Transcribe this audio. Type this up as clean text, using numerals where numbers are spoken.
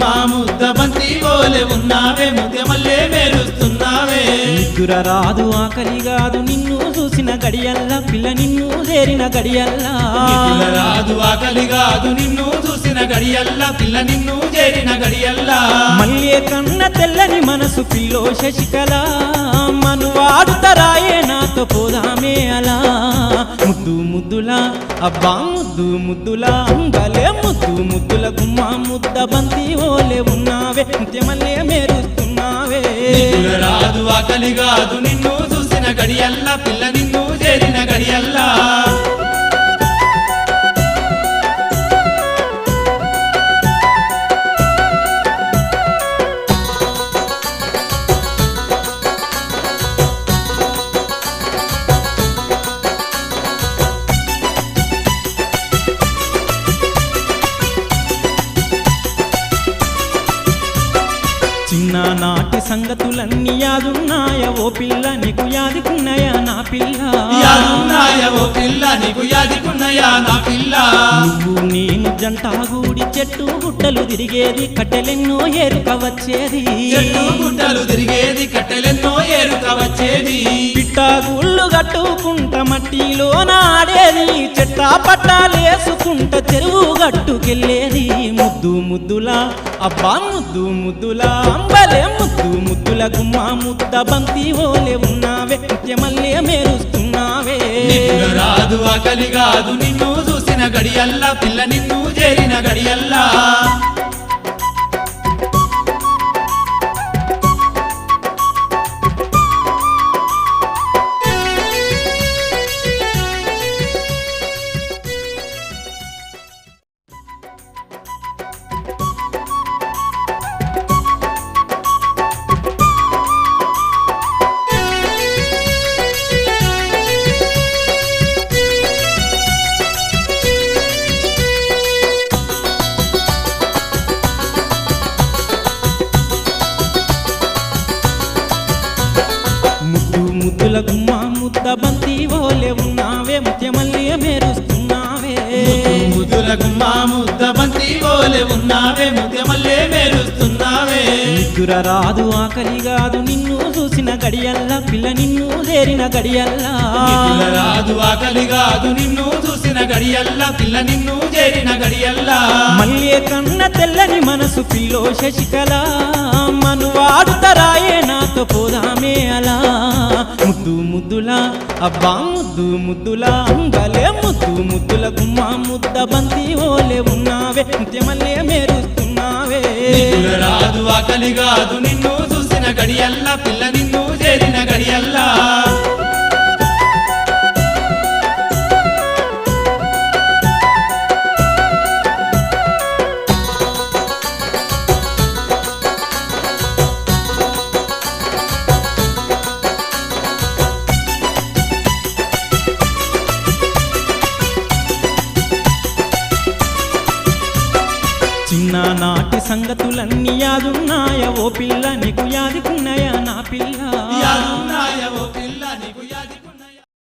గుమ్మా ముద్ద బంతి ఓలే ఉన్నావే ముత్యమల్లే మెరుస్తున్నావే నిద్దుర రాదు ఆకలి కాదు నిన్ను చూసిన గడియల్లా పిల్ల నిన్ను చేరిన గడియల్లా నిద్దుర రాదు ఆకలి కాదు నిన్ను చూసిన గడియల్లా పిల్ల నిన్ను చేరిన గడియల్లా మల్లె కన్న తెల్లని మనసు పిల్లో శశికళ మనువాడుతరాయే నాతో పోదామే అలా ముద్దు ముద్దులా అబ్బా ముద్దు ముద్దులా భలే ముద్దు ముద్దుల గుమ్మ ముద్ద బంతి ఓలే ఉన్నావే ముత్యమల్లే మెరుస్తున్నావే నిద్దుర రాదు ఆకలి కాదు నిన్ను చూసిన గడియల్లా పిల్ల నిన్ను చేరిన గడియల్లా చిన్ననాటి సంగతులన్నీ యాదున్నాయ ఓ పిల్ల నీకు యాదికున్నాయా నా పిల్ల యాదున్నాయ ఓ పిల్ల నీకు యాదికున్నాయా నా పిల్ల నువ్వు నేను జంట గూడి చెట్టు గుట్టలు తిరిగేది కట్టెలెన్నో ఏరుక వచ్చేది చెట్టు గుట్టలు తిరిగేది కట్టెలెన్నో ఏరుక వచ్చేది పిట్టాగుళ్ళు కట్టుకుంట మట్టిలో నాడేది చెట్టా పట్టాలేసుకుంట చెరువు గట్టుకెళ్ళేది ముద్దు ముద్దులా అబ్బా ముద్దు ముద్దులా అంబలే ముద్దు ముద్దుల గుమ్మ ముద్ద బంతి ఓలే ఉన్నావే ముత్యమల్లే మెరుస్తున్నావే నిద్దుర రాదు ఆకలి కాదు నిన్ను చూసిన గడియల్లా పిల్ల నిన్ను చేరిన గడియల్లా ముద్దుల గుమ్మ ముద్ద బంతి ఓలే ఉన్నావే ముత్యమల్లే మెరుస్తున్నావే ముద్దుల గుమ్మ ముద్ద బంతి ఓలే ఉన్నావే ముత్యమల్లే మెరుస్తున్నావే నిద్దుర రాదు ఆకలి కాదు నిన్ను చూసిన గడియల్లా పిల్ల నిన్ను చేరిన గడియల్లా నిద్దుర రాదు ఆకలి కాదు నిన్ను చూసిన గడియల్లా పిల్ల నిన్ను చేరిన గడియల్లా మల్లె కన్న తెల్లని మనసు పిల్లో శశికళ మనువాడుతరాయే నాతో పోదామే అలా ముద్దు ముద్దులా అబ్బా ముద్దు ముద్దులా భలే ముద్దు ముద్దుల గుమ్మ ముద్ద బంతి ఓలే ఉన్నావే ముత్యమల్లే మెరుస్తున్నావే నిద్దుర రాదు ఆకలి కాదు నిన్ను చూసిన గడియల్లా పిల్ల నిన్ను చేరిన గడియల్లా చిన్ననాటి సంగతులన్నీ యాదున్నాయ ఓ పిల్ల నీకు యాదికున్నాయా నా పిల్ల యాదున్నాయ ఓ